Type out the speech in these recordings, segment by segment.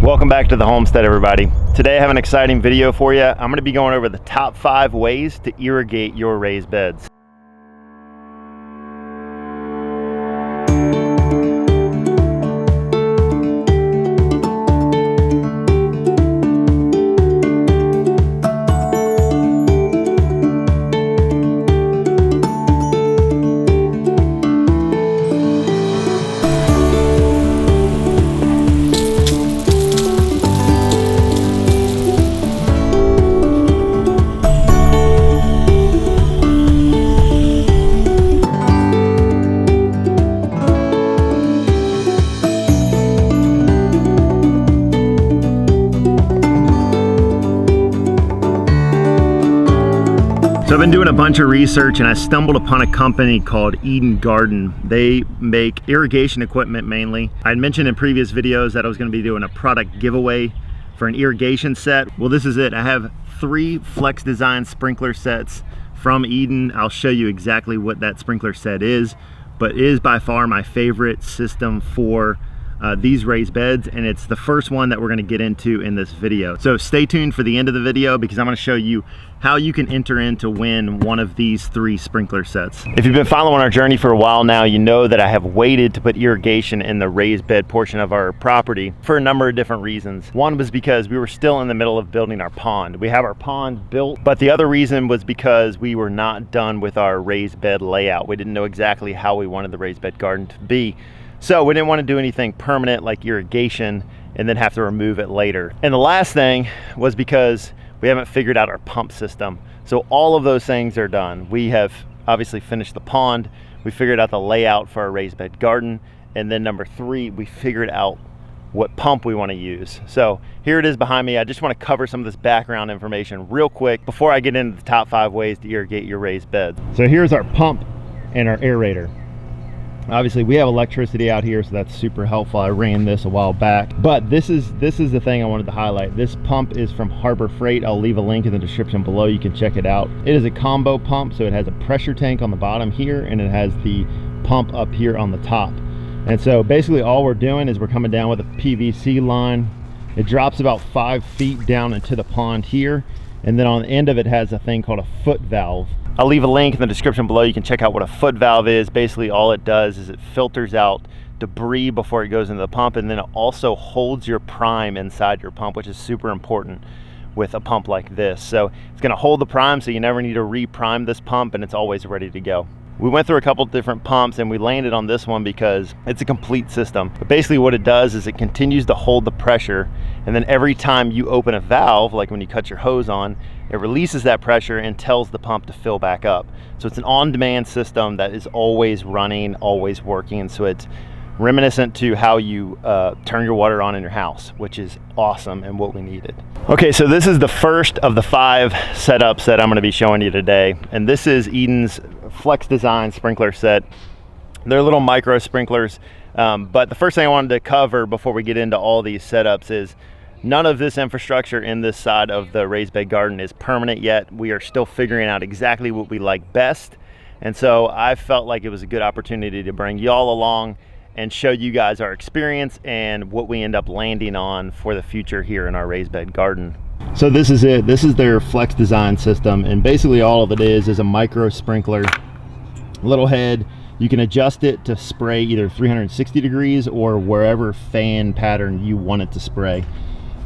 Welcome back to the homestead, everybody. Today I have an exciting video for you. I'm going to be going over the top 5 ways to irrigate your raised beds. So I've been doing a bunch of research and I stumbled upon a company called Eden Garden. They make irrigation equipment mainly. I had mentioned in previous videos that I was going to be doing a product giveaway for an irrigation set. Well, this is it. I have 3 Flex Design sprinkler sets from Eden. I'll show you exactly what that sprinkler set is, but it is by far my favorite system for these raised beds, and it's the first one that we're going to get into in this video. So stay tuned for the end of the video because I'm going to show you how you can enter in to win one of these 3 sprinkler sets. If you've been following our journey for a while now, you know that I have waited to put irrigation in the raised bed portion of our property for a number of different reasons. One was because we were still in the middle of building our pond. We have our pond built, but the other reason was because we were not done with our raised bed layout. We didn't know exactly how we wanted the raised bed garden to be. So we didn't want to do anything permanent like irrigation and then have to remove it later. And the last thing was because we haven't figured out our pump system. So all of those things are done. We have obviously finished the pond. We figured out the layout for our raised bed garden. And then number 3, we figured out what pump we want to use. So here it is behind me. I just want to cover some of this background information real quick before I get into the top 5 ways to irrigate your raised beds. So here's our pump and our aerator. Obviously we have electricity out here, so that's super helpful. I ran this a while back, but this is the thing I wanted to highlight. This pump is from Harbor Freight. I'll leave a link in the description below. You can check it out. It is a combo pump, so it has a pressure tank on the bottom here and it has the pump up here on the top. And so basically all we're doing is we're coming down with a PVC line. It drops about 5 feet down into the pond here, and then on the end of it has a thing called a foot valve. I'll leave a link in the description below. You can check out what a foot valve is. Basically all it does is it filters out debris before it goes into the pump, and then it also holds your prime inside your pump, which is super important with a pump like this. So it's going to hold the prime, so you never need to re-prime this pump, and it's always ready to go. We went through a couple different pumps and we landed on this one because it's a complete system. But basically what it does is it continues to hold the pressure, and then every time you open a valve, like when you cut your hose on, it releases that pressure and tells the pump to fill back up. So it's an on-demand system that is always running, always working. So it's reminiscent to how you turn your water on in your house, which is awesome and what we needed. Okay, so this is the first of the 5 setups that I'm going to be showing you today, and this is Eden's Flex Design sprinkler set. They're little micro sprinklers, but the first thing I wanted to cover before we get into all these setups is none of this infrastructure in this side of the raised bed garden is permanent yet. We are still figuring out exactly what we like best, and so I felt like it was a good opportunity to bring y'all along and show you guys our experience and what we end up landing on for the future here in our raised bed garden. So this is it. This is their Flex Design system, and basically all of it is a micro sprinkler, little head. You can adjust it to spray either 360 degrees or wherever fan pattern you want it to spray.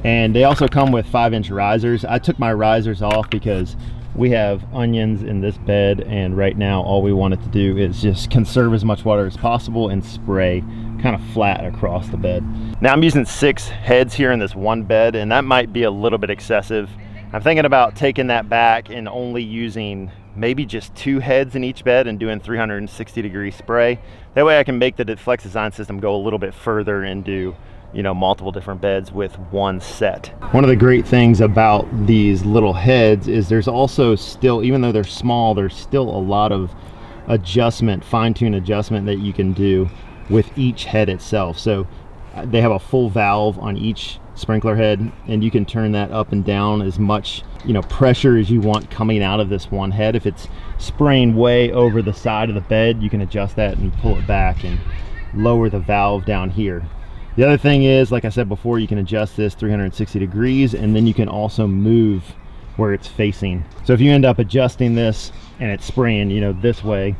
And they also come with 5-inch risers. I took my risers off because we have onions in this bed, and right now all we want it to do is just conserve as much water as possible and spray kind of flat across the bed. Now I'm using 6 heads here in this one bed, and that might be a little bit excessive. I'm thinking about taking that back and only using maybe just 2 heads in each bed and doing 360 degree spray. That way I can make the Flex Design system go a little bit further and do, you know, multiple different beds with one set. One of the great things about these little heads is there's also still, even though they're small, there's still a lot of adjustment, fine-tune adjustment that you can do with each head itself. So they have a full valve on each sprinkler head, and you can turn that up and down as much, you know, pressure as you want coming out of this one head. If it's spraying way over the side of the bed, you can adjust that and pull it back and lower the valve down here. The other thing is, like I said before, you can adjust this 360 degrees, and then you can also move where it's facing. So if you end up adjusting this and it's spraying, you know, this way,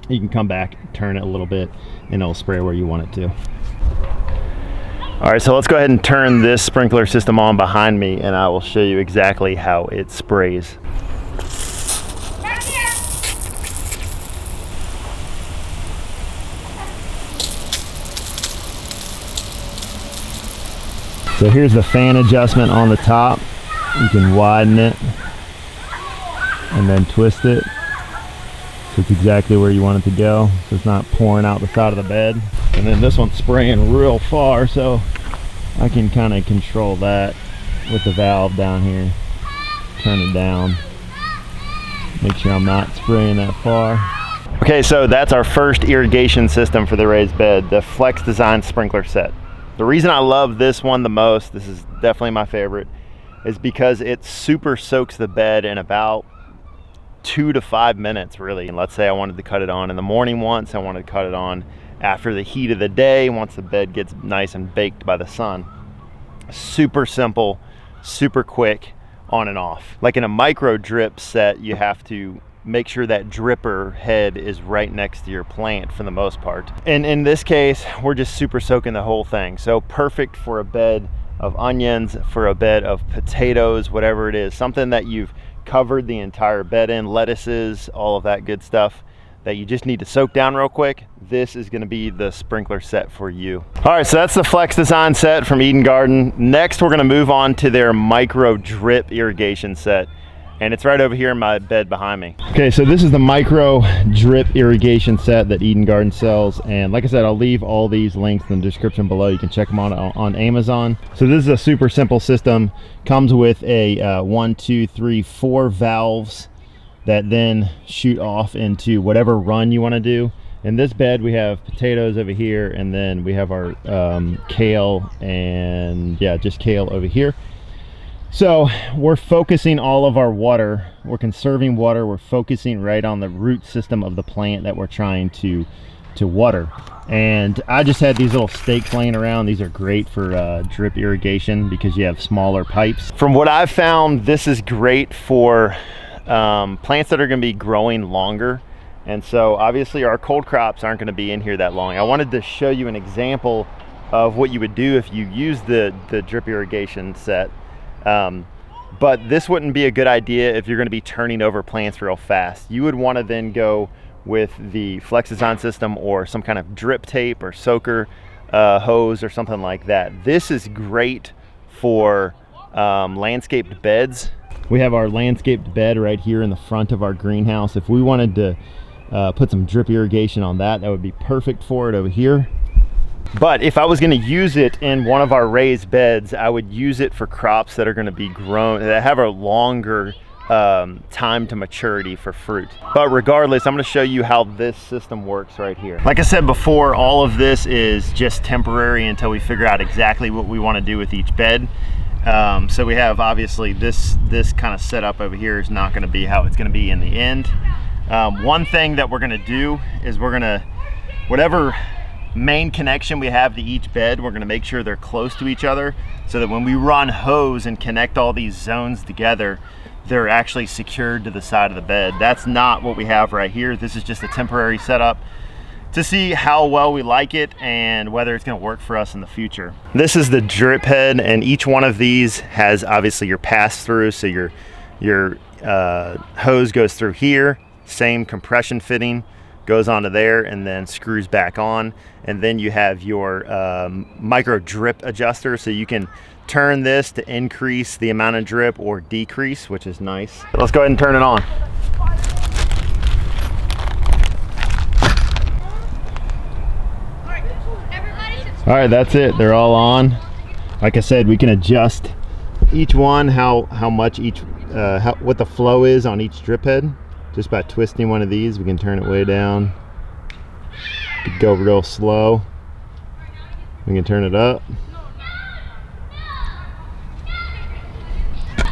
you can come back, turn it a little bit, and it'll spray where you want it to. All right, so let's go ahead and turn this sprinkler system on behind me, and I will show you exactly how it sprays. So here's the fan adjustment on the top. You can widen it and then twist it so it's exactly where you want it to go, so it's not pouring out the side of the bed. And then this one's spraying real far, so I can kind of control that with the valve down here. Turn it down, make sure I'm not spraying that far. Okay, so that's our first irrigation system for the raised bed, the Flex Design sprinkler set. The reason I love this one the most, this is definitely my favorite, is because it super soaks the bed in about 2 to 5 minutes, really. And let's say I wanted to cut it on in the morning once, I wanted to cut it on after the heat of the day, once the bed gets nice and baked by the sun. Super simple, super quick, on and off. Like in a micro drip set, you have to make sure that dripper head is right next to your plant for the most part. And in this case, we're just super soaking the whole thing. So perfect for a bed of onions, for a bed of potatoes, whatever it is, something that you've covered the entire bed in, lettuces, all of that good stuff that you just need to soak down real quick. This is gonna be the sprinkler set for you. All right, so that's the Flex Design set from Eden Garden. Next, we're gonna move on to their micro drip irrigation set. And it's right over here in my bed behind me. Okay, so this is the micro drip irrigation set that Eden Garden sells. And like I said, I'll leave all these links in the description below. You can check them on Amazon. So this is a super simple system. Comes with a 1, 2, 3, 4 valves that then shoot off into whatever run you want to do. In this bed, we have potatoes over here, and then we have our kale, and yeah, just kale over here. So we're focusing all of our water, we're conserving water, we're focusing right on the root system of the plant that we're trying to water. And I just had these little stakes laying around. These are great for drip irrigation because you have smaller pipes. From what I've found, this is great for plants that are going to be growing longer. And so obviously our cold crops aren't going to be in here that long. I wanted to show you an example of what you would do if you use the drip irrigation set. But this wouldn't be a good idea if you're going to be turning over plants real fast. You would want to then go with the Flex Design system or some kind of drip tape or soaker hose or something like that. This is great for landscaped beds. We have our landscaped bed right here in the front of our greenhouse. If we wanted to put some drip irrigation on that, that would be perfect for it over here. But if I was going to use it in one of our raised beds, I would use it for crops that are going to be grown, that have a longer time to maturity for fruit. But regardless, I'm going to show you how this system works right here. Like I said before, all of this is just temporary until we figure out exactly what we want to do with each bed. So we have obviously this kind of setup over here is not going to be how it's going to be in the end. One thing that we're going to do is we're going to, whatever main connection we have to each bed, we're going to make sure they're close to each other so that when we run hose and connect all these zones together, they're actually secured to the side of the bed. That's not what we have right here. This is just a temporary setup to see how well we like it and whether it's going to work for us in the future. This is the drip head, and each one of these has obviously your pass through, so your hose goes through here, same compression fitting goes onto there and then screws back on, and then you have your micro drip adjuster, so you can turn this to increase the amount of drip or decrease, which is nice. Let's go ahead and turn it on. All right, that's it. They're all on. Like I said, we can adjust each one how much each what the flow is on each drip head. Just by twisting one of these, we can turn it way down. We can go real slow. We can turn it up.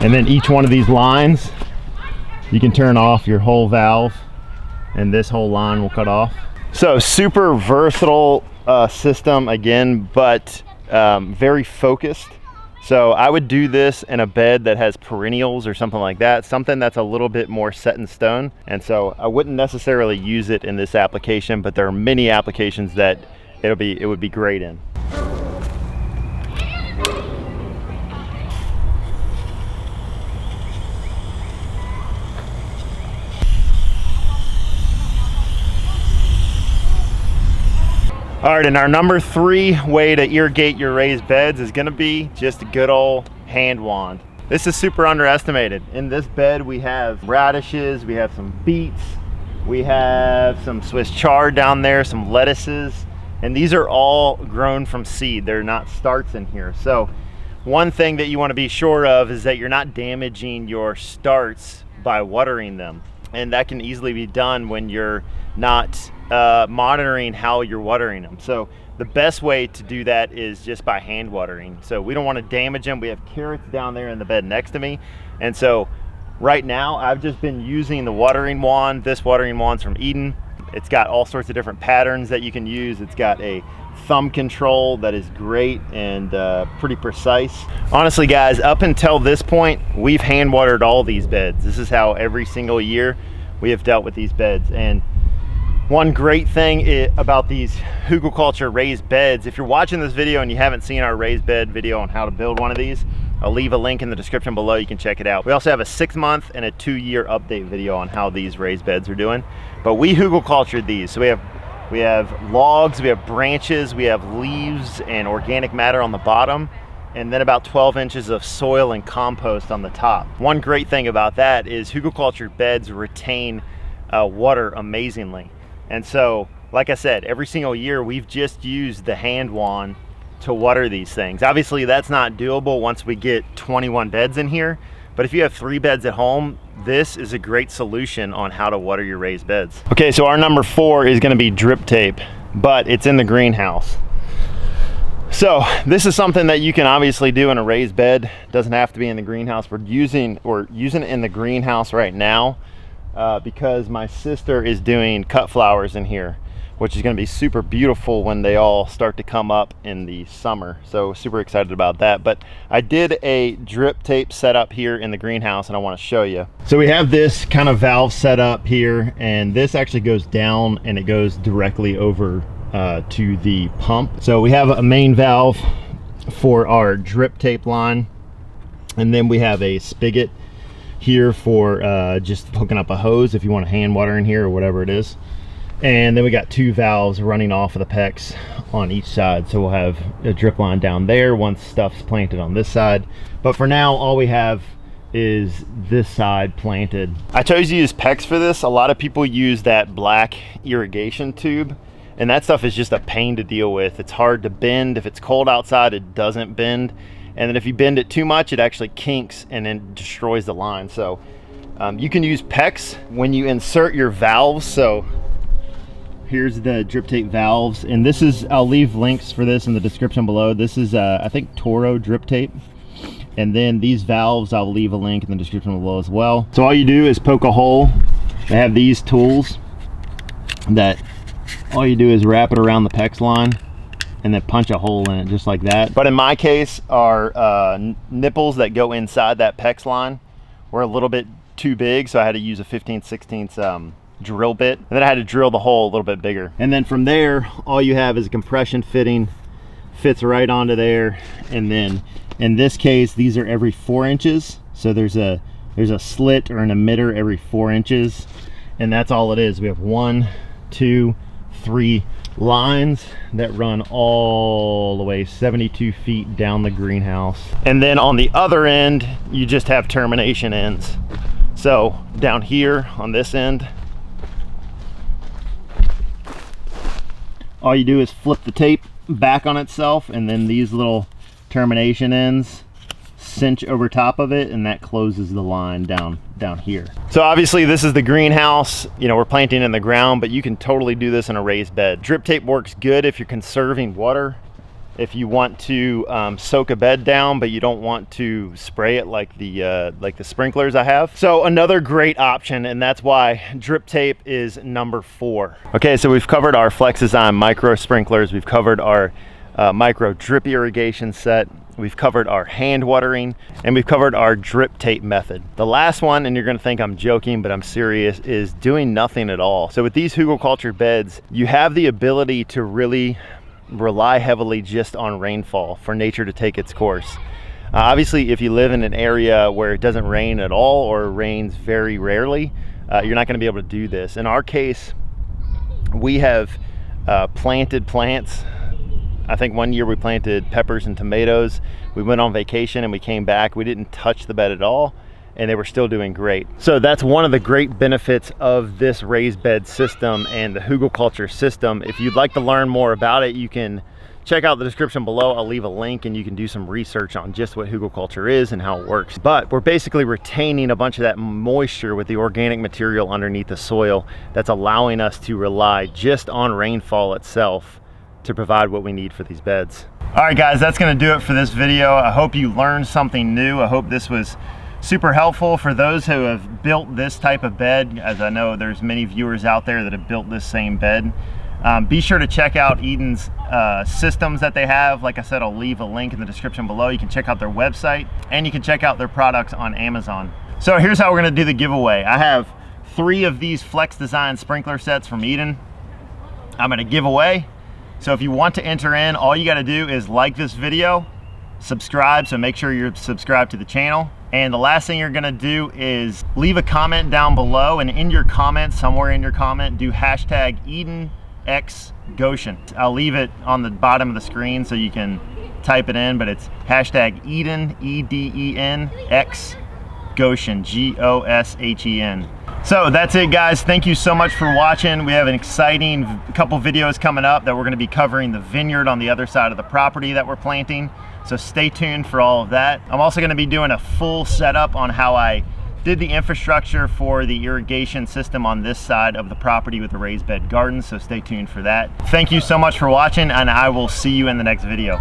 And then each one of these lines, you can turn off your whole valve, and this whole line will cut off. So super versatile system again, but very focused. So I would do this in a bed that has perennials or something like that, something that's a little bit more set in stone. And so I wouldn't necessarily use it in this application, but there are many applications that it would be great in. All right, and our number 3 way to irrigate your raised beds is gonna be just a good old hand wand. This is super underestimated. In this bed, we have radishes, we have some beets, we have some Swiss chard down there, some lettuces, and these are all grown from seed. They're not starts in here. So one thing that you wanna be sure of is that you're not damaging your starts by watering them. And that can easily be done when you're not monitoring how you're watering them. So the best way to do that is just by hand watering. So we don't want to damage them. We have carrots down there in the bed next to me. And so right now I've just been using the watering wand. This watering wand's from Eden. It's got all sorts of different patterns that you can use. It's got a thumb control that is great and pretty precise. Honestly guys, up until this point, we've hand watered all these beds. This is how every single year we have dealt with these beds. And one great thing about these Hügelkultur raised beds, if you're watching this video and you haven't seen our raised bed video on how to build one of these, I'll leave a link in the description below. You can check it out. We also have a 6-month and a 2-year update video on how these raised beds are doing. But we Hügelkultured these. So we have logs, we have branches, we have leaves and organic matter on the bottom, and then about 12 inches of soil and compost on the top. One great thing about that is Hügelkultur beds retain water amazingly. And so, like I said, every single year we've just used the hand wand to water these things. Obviously that's not doable once we get 21 beds in here, but if you have 3 beds at home, this is a great solution on how to water your raised beds. Okay, so our number 4 is gonna be drip tape, but it's in the greenhouse. So this is something that you can obviously do in a raised bed. It doesn't have to be in the greenhouse. We're using it in the greenhouse right now because my sister is doing cut flowers in here, which is going to be super beautiful when they all start to come up in the summer. So super excited about that. But I did a drip tape setup here in the greenhouse and I want to show you. So we have this kind of valve set up here, and this actually goes down and it goes directly over to the pump. So we have a main valve for our drip tape line, and then we have a spigot here for just hooking up a hose if you want to hand water in here or whatever it is. And then we got 2 valves running off of the PEX on each side. So we'll have a drip line down there once stuff's planted on this side. But for now, all we have is this side planted. I chose to use PEX for this. A lot of people use that black irrigation tube, and that stuff is just a pain to deal with. It's hard to bend. If it's cold outside, it doesn't bend. And then if you bend it too much, it actually kinks and then destroys the line. So you can use PEX when you insert your valves. So here's the drip tape valves, and this is, I'll leave links for this in the description below. This is I think Toro drip tape, and then these valves I'll leave a link in the description below as well. So all you do is poke a hole. They have these tools that all you do is wrap it around the PEX line and then punch a hole in it just like that. But in my case, our nipples that go inside that PEX line were a little bit too big, so I had to use a 15/16 drill bit, and then I had to drill the hole a little bit bigger. And then from there, all you have is a compression fitting, fits right onto there. And then in this case, these are every 4 inches. So there's a slit or an emitter every 4 inches, and that's all it is. We have 1, 2, 3 lines that run all the way 72 feet down the greenhouse. And then on the other end, you just have termination ends. So down here on this end, all you do is flip the tape back on itself, and then these little termination ends cinch over top of it, and that closes the line down here. So obviously this is the greenhouse, you know, we're planting in the ground, but you can totally do this in a raised bed. Drip tape works good if you're conserving water. if you want to soak a bed down, but you don't want to spray it like the sprinklers I have. So another great option, and that's why drip tape is number 4. Okay, so we've covered our Flex Design micro sprinklers, we've covered our micro drip irrigation set, we've covered our hand watering, and we've covered our drip tape method. The last one, and you're gonna think I'm joking, but I'm serious, is doing nothing at all. So with these Hügelkultur beds, you have the ability to really rely heavily just on rainfall for nature to take its course. Obviously, if you live in an area where it doesn't rain at all or rains very rarely, you're not gonna be able to do this. In our case, we have planted plants. I think one year we planted peppers and tomatoes. We went on vacation and we came back. We didn't touch the bed at all, and they were still doing great. So that's one of the great benefits of this raised bed system and the Hügelkultur system. If you'd like to learn more about it, you can check out the description below. I'll leave a link and you can do some research on just what Hügelkultur is and how it works. But we're basically retaining a bunch of that moisture with the organic material underneath the soil that's allowing us to rely just on rainfall itself to provide what we need for these beds. All right guys, that's gonna do it for this video. I hope you learned something new. I hope this was super helpful for those who have built this type of bed, as I know there's many viewers out there that have built this same bed. Be sure to check out Eden's systems that they have. Like I said, I'll leave a link in the description below. You can check out their website and you can check out their products on Amazon. So here's how we're gonna do the giveaway. I have 3 of these Flex Design sprinkler sets from Eden I'm gonna give away. So if you want to enter in, all you gotta do is like this video, subscribe, so make sure you're subscribed to the channel. And the last thing you're gonna do is leave a comment down below, and in your comment, somewhere in your comment, do hashtag EdenXGoshen. I'll leave it on the bottom of the screen so you can type it in, but it's hashtag Eden, EDEN, Goshen, Goshen. So that's it guys, thank you so much for watching. We have an exciting couple videos coming up that we're going to be covering the vineyard on the other side of the property that we're planting, so stay tuned for all of that. I'm also going to be doing a full setup on how I did the infrastructure for the irrigation system on this side of the property with the raised bed gardens, so stay tuned for that. Thank you so much for watching, and I will see you in the next video.